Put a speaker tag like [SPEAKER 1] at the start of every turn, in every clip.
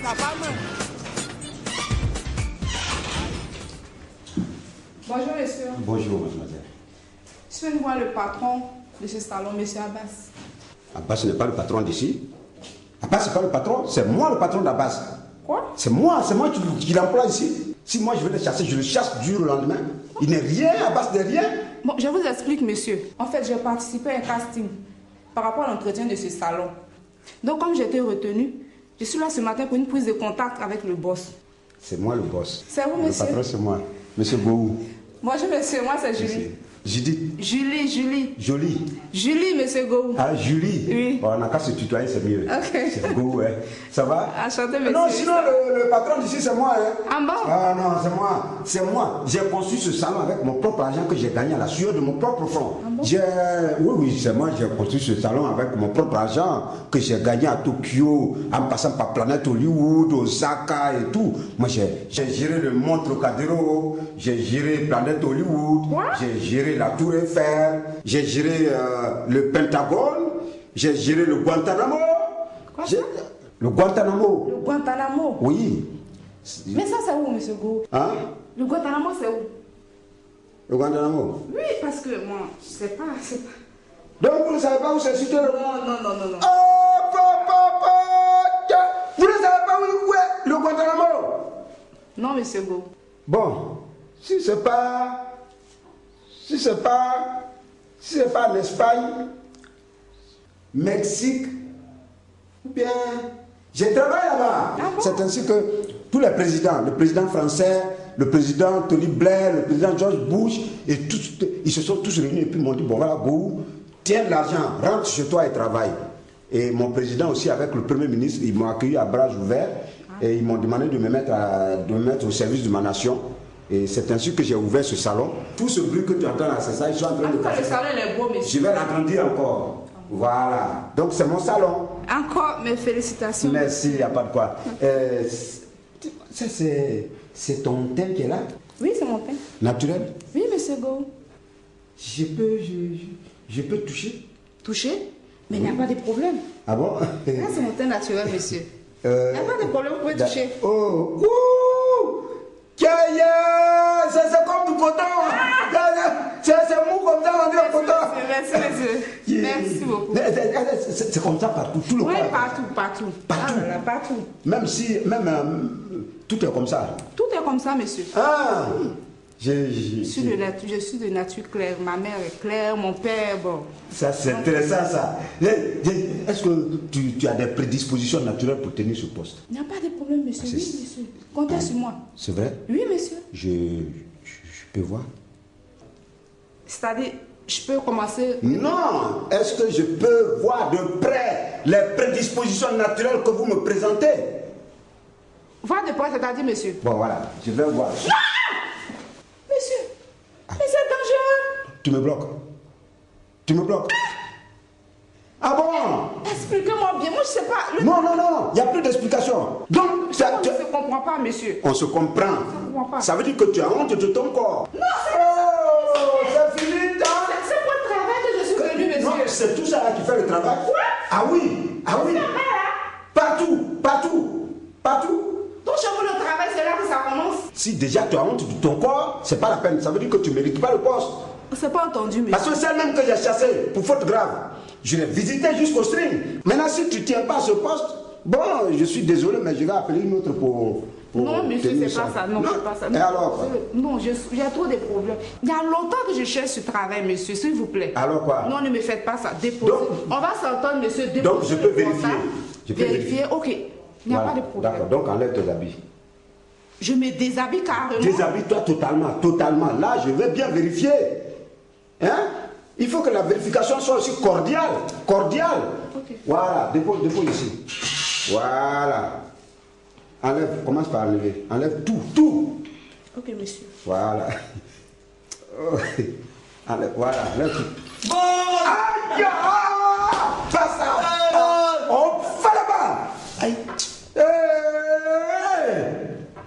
[SPEAKER 1] Ça va, non? Bonjour, monsieur.
[SPEAKER 2] Bonjour, mademoiselle.
[SPEAKER 1] Je viens voir le patron de ce salon, monsieur Abbas.
[SPEAKER 2] Abbas n'est pas le patron d'ici. Abbas, c'est pas le patron, c'est moi le patron d'Abbas.
[SPEAKER 1] Quoi?
[SPEAKER 2] C'est moi qui l'emploie ici. Si moi je veux le chasser, je le chasse du lendemain. Il n'est rien, Abbas n'est rien.
[SPEAKER 1] Bon, je vous explique, monsieur. En fait, j'ai participé à un casting par rapport à l'entretien de ce salon. Donc, comme j'ai été retenue, je suis là ce matin pour une prise de contact avec le boss.
[SPEAKER 2] C'est moi le boss.
[SPEAKER 1] C'est vous, monsieur?
[SPEAKER 2] Le patron, c'est moi. Monsieur Bohou.
[SPEAKER 1] Bonjour, monsieur. Moi, c'est Julie.
[SPEAKER 2] Judith.
[SPEAKER 1] Julie.
[SPEAKER 2] Jolie.
[SPEAKER 1] Julie, monsieur Gou.
[SPEAKER 2] Ah, Julie.
[SPEAKER 1] Oui.
[SPEAKER 2] Bon, on n'a qu'à se tutoyer, c'est mieux.
[SPEAKER 1] Ok.
[SPEAKER 2] C'est Gou, hein. Ça va?
[SPEAKER 1] Enchanté, monsieur.
[SPEAKER 2] Non, sinon, le patron d'ici, c'est moi, hein.
[SPEAKER 1] Ah bon?
[SPEAKER 2] Ah non, c'est moi. C'est moi. J'ai construit ce salon avec mon propre argent que j'ai gagné à la sueur de mon propre front.
[SPEAKER 1] Ah bon?
[SPEAKER 2] Oui, c'est moi. J'ai construit ce salon avec mon propre argent que j'ai gagné à Tokyo, en passant par Planète Hollywood, Osaka et tout. Moi, j'ai géré le Mont Trocadéro, j'ai géré Planète Hollywood, j'ai géré la Tour Eiffel, j'ai géré le Pentagone, j'ai géré le Guantanamo.
[SPEAKER 1] Quoi ça?
[SPEAKER 2] Le Guantanamo.
[SPEAKER 1] Le Guantanamo?
[SPEAKER 2] Oui.
[SPEAKER 1] Mais ça, c'est où, monsieur Gou?
[SPEAKER 2] Hein?
[SPEAKER 1] Le Guantanamo, c'est où?
[SPEAKER 2] Le Guantanamo?
[SPEAKER 1] Oui, parce que moi, je sais pas.
[SPEAKER 2] Donc vous ne savez pas où c'est situé?
[SPEAKER 1] Non.
[SPEAKER 2] Oh, papa, vous ne savez pas où est le Guantanamo?
[SPEAKER 1] Non, monsieur Gou.
[SPEAKER 2] Bon, si c'est pas en Espagne, Mexique, ou bien j'ai travaillé là-bas.
[SPEAKER 1] Ah bon?
[SPEAKER 2] C'est ainsi que tous les présidents, le président français, le président Tony Blair, le président George Bush, et tous, ils se sont tous réunis et puis m'ont dit, bon voilà, Gou, tiens l'argent, rentre chez toi et travaille. Et mon président aussi, avec le premier ministre, ils m'ont accueilli à bras ouverts et ils m'ont demandé de me mettre au service de ma nation. Et c'est ainsi que j'ai ouvert ce salon. Tout ce bruit que tu entends là, c'est ça, ils sont en train de
[SPEAKER 1] Le salon, il est beau, monsieur.
[SPEAKER 2] Je vais l'agrandir encore. Voilà. Donc c'est mon salon.
[SPEAKER 1] Encore mes félicitations.
[SPEAKER 2] Merci, il n'y a pas de quoi. Ça, c'est ton teint qui est là?
[SPEAKER 1] Oui, c'est mon teint.
[SPEAKER 2] Naturel?
[SPEAKER 1] Oui, monsieur Gou.
[SPEAKER 2] Je peux toucher?
[SPEAKER 1] Touché? Mais il n'y a pas de problème.
[SPEAKER 2] Ah bon?
[SPEAKER 1] Là, c'est mon teint naturel, monsieur. Il n'y a pas de problème, vous pouvez toucher.
[SPEAKER 2] Oh! Ouh! C'est comme du coton! C'est mou comme ça, on dirait coton!
[SPEAKER 1] Merci, monsieur. Merci beaucoup.
[SPEAKER 2] C'est comme ça partout, tout le
[SPEAKER 1] Oui,
[SPEAKER 2] monde.
[SPEAKER 1] partout.
[SPEAKER 2] Partout.
[SPEAKER 1] Ah, là, partout.
[SPEAKER 2] Même si, tout est comme ça.
[SPEAKER 1] Tout est comme ça, monsieur.
[SPEAKER 2] Ah!
[SPEAKER 1] Je suis de nature claire. Ma mère est claire, mon père, bon.
[SPEAKER 2] Ça, c'est intéressant, ça. Est-ce que tu as des prédispositions naturelles pour tenir ce poste?
[SPEAKER 1] Il n'y a pas de problème, monsieur. Oui, monsieur. Comptez sur moi.
[SPEAKER 2] C'est vrai?
[SPEAKER 1] Oui, monsieur.
[SPEAKER 2] Je peux voir?
[SPEAKER 1] C'est-à-dire, je peux commencer...
[SPEAKER 2] Non! Est-ce que je peux voir de près les prédispositions naturelles que vous me présentez?
[SPEAKER 1] Voir de près, c'est-à-dire, monsieur.
[SPEAKER 2] Bon, voilà, je vais voir.
[SPEAKER 1] Monsieur, mais c'est dangereux.
[SPEAKER 2] Tu me bloques? Tu me bloques? Ah bon?
[SPEAKER 1] Expliquez-moi bien, moi je sais pas.
[SPEAKER 2] Non, il n'y a plus d'explication. Donc,
[SPEAKER 1] On ne se comprend pas, monsieur.
[SPEAKER 2] on se comprend.
[SPEAKER 1] On se comprend pas.
[SPEAKER 2] Ça veut dire que tu as honte de ton corps.
[SPEAKER 1] Non,
[SPEAKER 2] c'est fini,
[SPEAKER 1] c'est pour le travail que je suis venu, monsieur.
[SPEAKER 2] Non, c'est tout ça là qui fait le travail.
[SPEAKER 1] Quoi?
[SPEAKER 2] Ah oui. Partout.
[SPEAKER 1] Donc chez vous, le travail, c'est là que ça commence.
[SPEAKER 2] Si déjà tu as honte de ton corps, c'est pas la peine. Ça veut dire que tu ne mérites pas le poste.
[SPEAKER 1] C'est pas entendu, monsieur.
[SPEAKER 2] Parce que celle même que j'ai chassée pour faute grave, je l'ai visité jusqu'au string. Maintenant, si tu ne tiens pas ce poste, bon, je suis désolé, mais je vais appeler une autre pour
[SPEAKER 1] non, monsieur, c'est pas ça. Non, c'est pas ça.
[SPEAKER 2] Et alors quoi?
[SPEAKER 1] Non, j'ai trop de problèmes. Il y a longtemps que je cherche ce travail, monsieur, s'il vous plaît.
[SPEAKER 2] Alors quoi?
[SPEAKER 1] Non, ne me faites pas ça. Déposez.
[SPEAKER 2] Donc,
[SPEAKER 1] on va s'entendre, monsieur. Déposez.
[SPEAKER 2] Donc, je peux vérifier.
[SPEAKER 1] Vérifier, ok. Il n'y a pas de problème.
[SPEAKER 2] D'accord, donc enlève tes habits.
[SPEAKER 1] Je me déshabille carrément.
[SPEAKER 2] Déshabille-toi totalement. Là, je vais bien vérifier. Hein? Il faut que la vérification soit aussi cordiale.
[SPEAKER 1] Ok.
[SPEAKER 2] Voilà, dépose ici. Voilà. Enlève, commence par enlever. Enlève tout.
[SPEAKER 1] Ok, monsieur.
[SPEAKER 2] Voilà. Enlève, voilà, enlève tout.
[SPEAKER 3] Bon!
[SPEAKER 2] Aïe! Pas ça! On fait là-bas!
[SPEAKER 3] Aïe!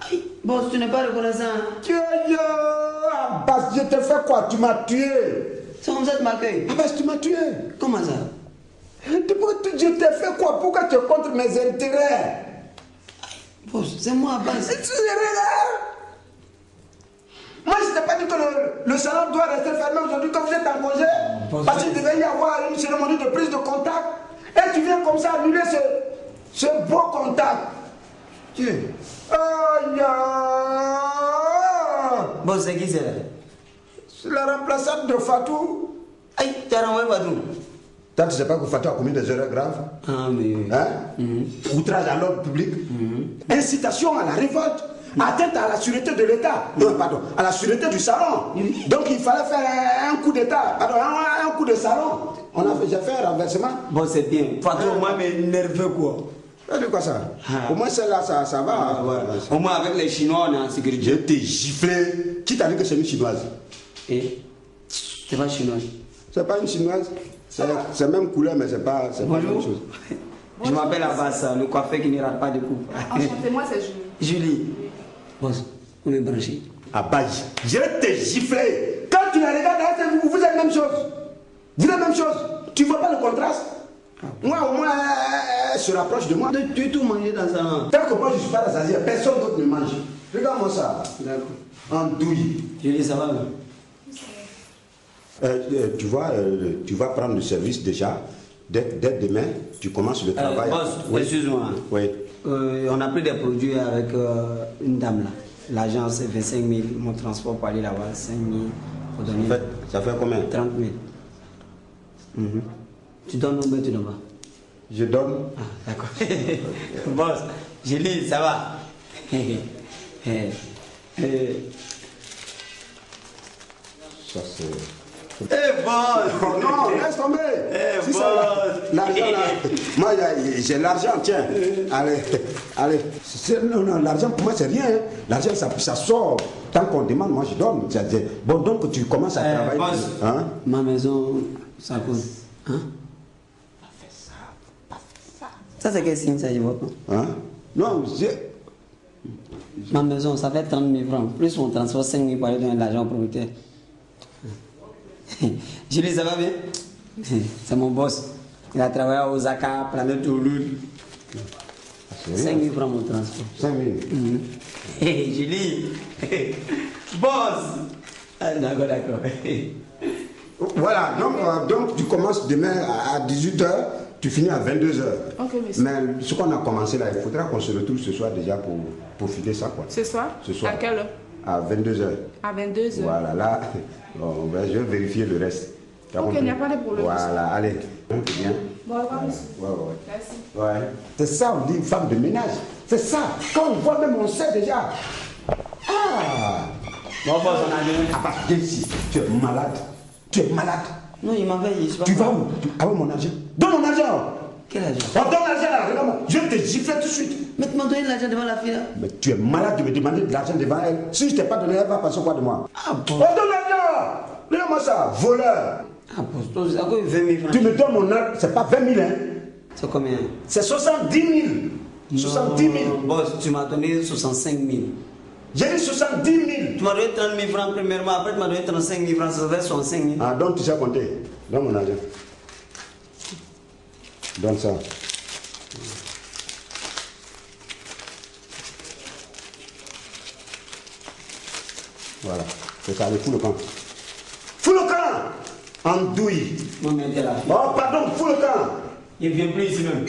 [SPEAKER 3] Aïe! Bon, si tu n'es pas reconnaissant.
[SPEAKER 2] Abbas, je te fais quoi? Tu m'as tué!
[SPEAKER 3] C'est comme ça que tu m'accueilles.
[SPEAKER 2] Abbas, tu m'as tué!
[SPEAKER 3] Comment ça?
[SPEAKER 2] Je t'ai fait quoi? Pourquoi tu es contre mes intérêts?
[SPEAKER 3] C'est moi, Abbas.
[SPEAKER 2] Moi, je t'ai pas dit que le salon doit rester fermé aujourd'hui quand vous êtes en congé. Parce qu'il devait y avoir une cérémonie de prise de contact. Et tu viens comme ça annuler ce beau contact.
[SPEAKER 3] Tu
[SPEAKER 2] Oh,
[SPEAKER 3] Bon, c'est qui c'est là?
[SPEAKER 2] c'est la remplaçante de Fatou.
[SPEAKER 3] Aïe, tu as renvoyé Fatou.
[SPEAKER 2] Toi, tu ne sais pas que Fatou a commis des erreurs graves?
[SPEAKER 3] Ah, mais.
[SPEAKER 2] Hein? Outrage à l'ordre public, incitation à la révolte, atteinte à la sûreté de l'État, pardon, à la sûreté du salon. Donc il fallait faire un coup d'État, pardon, un coup de salon. J'ai fait un renversement.
[SPEAKER 3] Bon, c'est bien. Fatou, au moins, mais nerveux quoi.
[SPEAKER 2] Tu dis quoi ça? Au moins celle-là, ça va.
[SPEAKER 3] Ouais. Au moins, avec les Chinois, on est en sécurité.
[SPEAKER 2] Je t'ai giflé. Qui t'a dit que c'est une chinoise?
[SPEAKER 3] Et c'est pas chinois.
[SPEAKER 2] C'est pas une chinoise. C'est même couleur, mais c'est pas la même chose.
[SPEAKER 3] Je m'appelle Abbas, le coiffeur qui ne rate pas de coups.
[SPEAKER 1] Enchantée, moi c'est Julie.
[SPEAKER 3] Julie. Boss, on est branché.
[SPEAKER 2] Abaye, je t'ai giflé. Quand tu la regardes, vous êtes la même chose. Vous êtes la même chose. Tu vois pas le contraste? Moi, au moins, elle se rapproche de moi.
[SPEAKER 3] Tu tout mangé dans sa main.
[SPEAKER 2] Tant que moi, je ne suis pas rassasié, personne d'autre ne mange. Regarde-moi ça.
[SPEAKER 3] D'accord.
[SPEAKER 2] Andouille.
[SPEAKER 3] Julie, ça va?
[SPEAKER 2] Tu vas prendre le service déjà. Dès demain, tu commences le travail.
[SPEAKER 3] Boss,
[SPEAKER 2] Oui.
[SPEAKER 3] excuse-moi.
[SPEAKER 2] Oui.
[SPEAKER 3] On a pris des produits avec une dame là. L'agence c'est 25 000. Mon transport pour aller là-bas, 5 000. Faut donner
[SPEAKER 2] Ça fait combien?
[SPEAKER 3] 30 000. Tu donnes ou bien tu donnes pas?
[SPEAKER 2] Je donne.
[SPEAKER 3] Ah, d'accord. Boss, Julie, ça va?
[SPEAKER 2] Ça c'est.
[SPEAKER 3] Eh boss!
[SPEAKER 2] Oh non, laisse tomber! Si
[SPEAKER 3] boss.
[SPEAKER 2] L'argent là. Moi j'ai l'argent, tiens. Allez. Non, l'argent pour moi c'est rien. Hein. L'argent ça sort. Tant qu'on demande, moi je donne. Bon, donc tu commences à travailler.
[SPEAKER 3] Boss,
[SPEAKER 2] hein?
[SPEAKER 3] Ma maison, ça coûte. Hein? Ça c'est quel signe ça, je vois pas?
[SPEAKER 2] Hein? Non,
[SPEAKER 3] Ma maison, ça fait 30 000 francs. Plus mon transport, 5 000 pour aller donner de l'argent au propriétaire. Julie, ça va bien? C'est mon boss. Il a travaillé à Osaka, Planète Toulouse. 5 000 francs mon transport.
[SPEAKER 2] 5 000.
[SPEAKER 3] Hey, Julie! Boss! Ah, d'accord.
[SPEAKER 2] Voilà, donc tu commences demain à 18h, tu finis à 22h.
[SPEAKER 1] Ok, monsieur.
[SPEAKER 2] Mais ce qu'on a commencé là, il faudra qu'on se retrouve ce soir déjà pour profiter ça, quoi.
[SPEAKER 1] Ce soir?
[SPEAKER 2] Ce soir.
[SPEAKER 1] À quelle heure?
[SPEAKER 2] À 22h.
[SPEAKER 1] À 22h.
[SPEAKER 2] Voilà, là, je vais vérifier le reste.
[SPEAKER 1] Ok, il n'y a pas de problème.
[SPEAKER 2] Voilà, allez. Bien.
[SPEAKER 1] Bon, au revoir, monsieur.
[SPEAKER 2] Ouais.
[SPEAKER 1] Merci.
[SPEAKER 2] Ouais. C'est ça, on dit femme de ménage. C'est ça. Quand on voit même, on sait déjà. Ah!
[SPEAKER 3] Bon, boss, on a donné.
[SPEAKER 2] Ah, bah, viens ici. Tu es malade. Tu es malade.
[SPEAKER 3] Non, il m'avait dit, je sais pas.
[SPEAKER 2] Tu vas où? Avec mon argent. Donne mon argent.
[SPEAKER 3] Quel argent?
[SPEAKER 2] On donne l'argent là, regarde-moi. Je vais te gifler tout de suite.
[SPEAKER 3] Mais tu m'as donné de l'argent devant la fille là.
[SPEAKER 2] Mais tu es malade de me demander de l'argent devant elle. Si je ne t'ai pas donné, elle va penser quoi de moi?
[SPEAKER 3] Ah bon?
[SPEAKER 2] On donne l'argent. Regarde-moi ça, voleur.
[SPEAKER 3] Ah bon, c'est à quoi 20 000 francs?
[SPEAKER 2] Tu me donnes mon argent, c'est pas 20 000, hein.
[SPEAKER 3] C'est combien?
[SPEAKER 2] C'est 70 000. 70 000.
[SPEAKER 3] Non, boss, tu m'as donné 65 000.
[SPEAKER 2] J'ai dit 70 000.
[SPEAKER 3] Tu m'as donné 30 000 francs premièrement, après tu m'as donné 35 000 francs, ça fait 65 000.
[SPEAKER 2] Ah, donc tu sais compter. Donne mon argent. Donne ça. Voilà. C'est ça, allez, fous le camp. Fous le camp! Andouille.
[SPEAKER 3] Non, mais t'es là.
[SPEAKER 2] Oh, pardon, fous le camp.
[SPEAKER 3] Il ne vient plus ici même.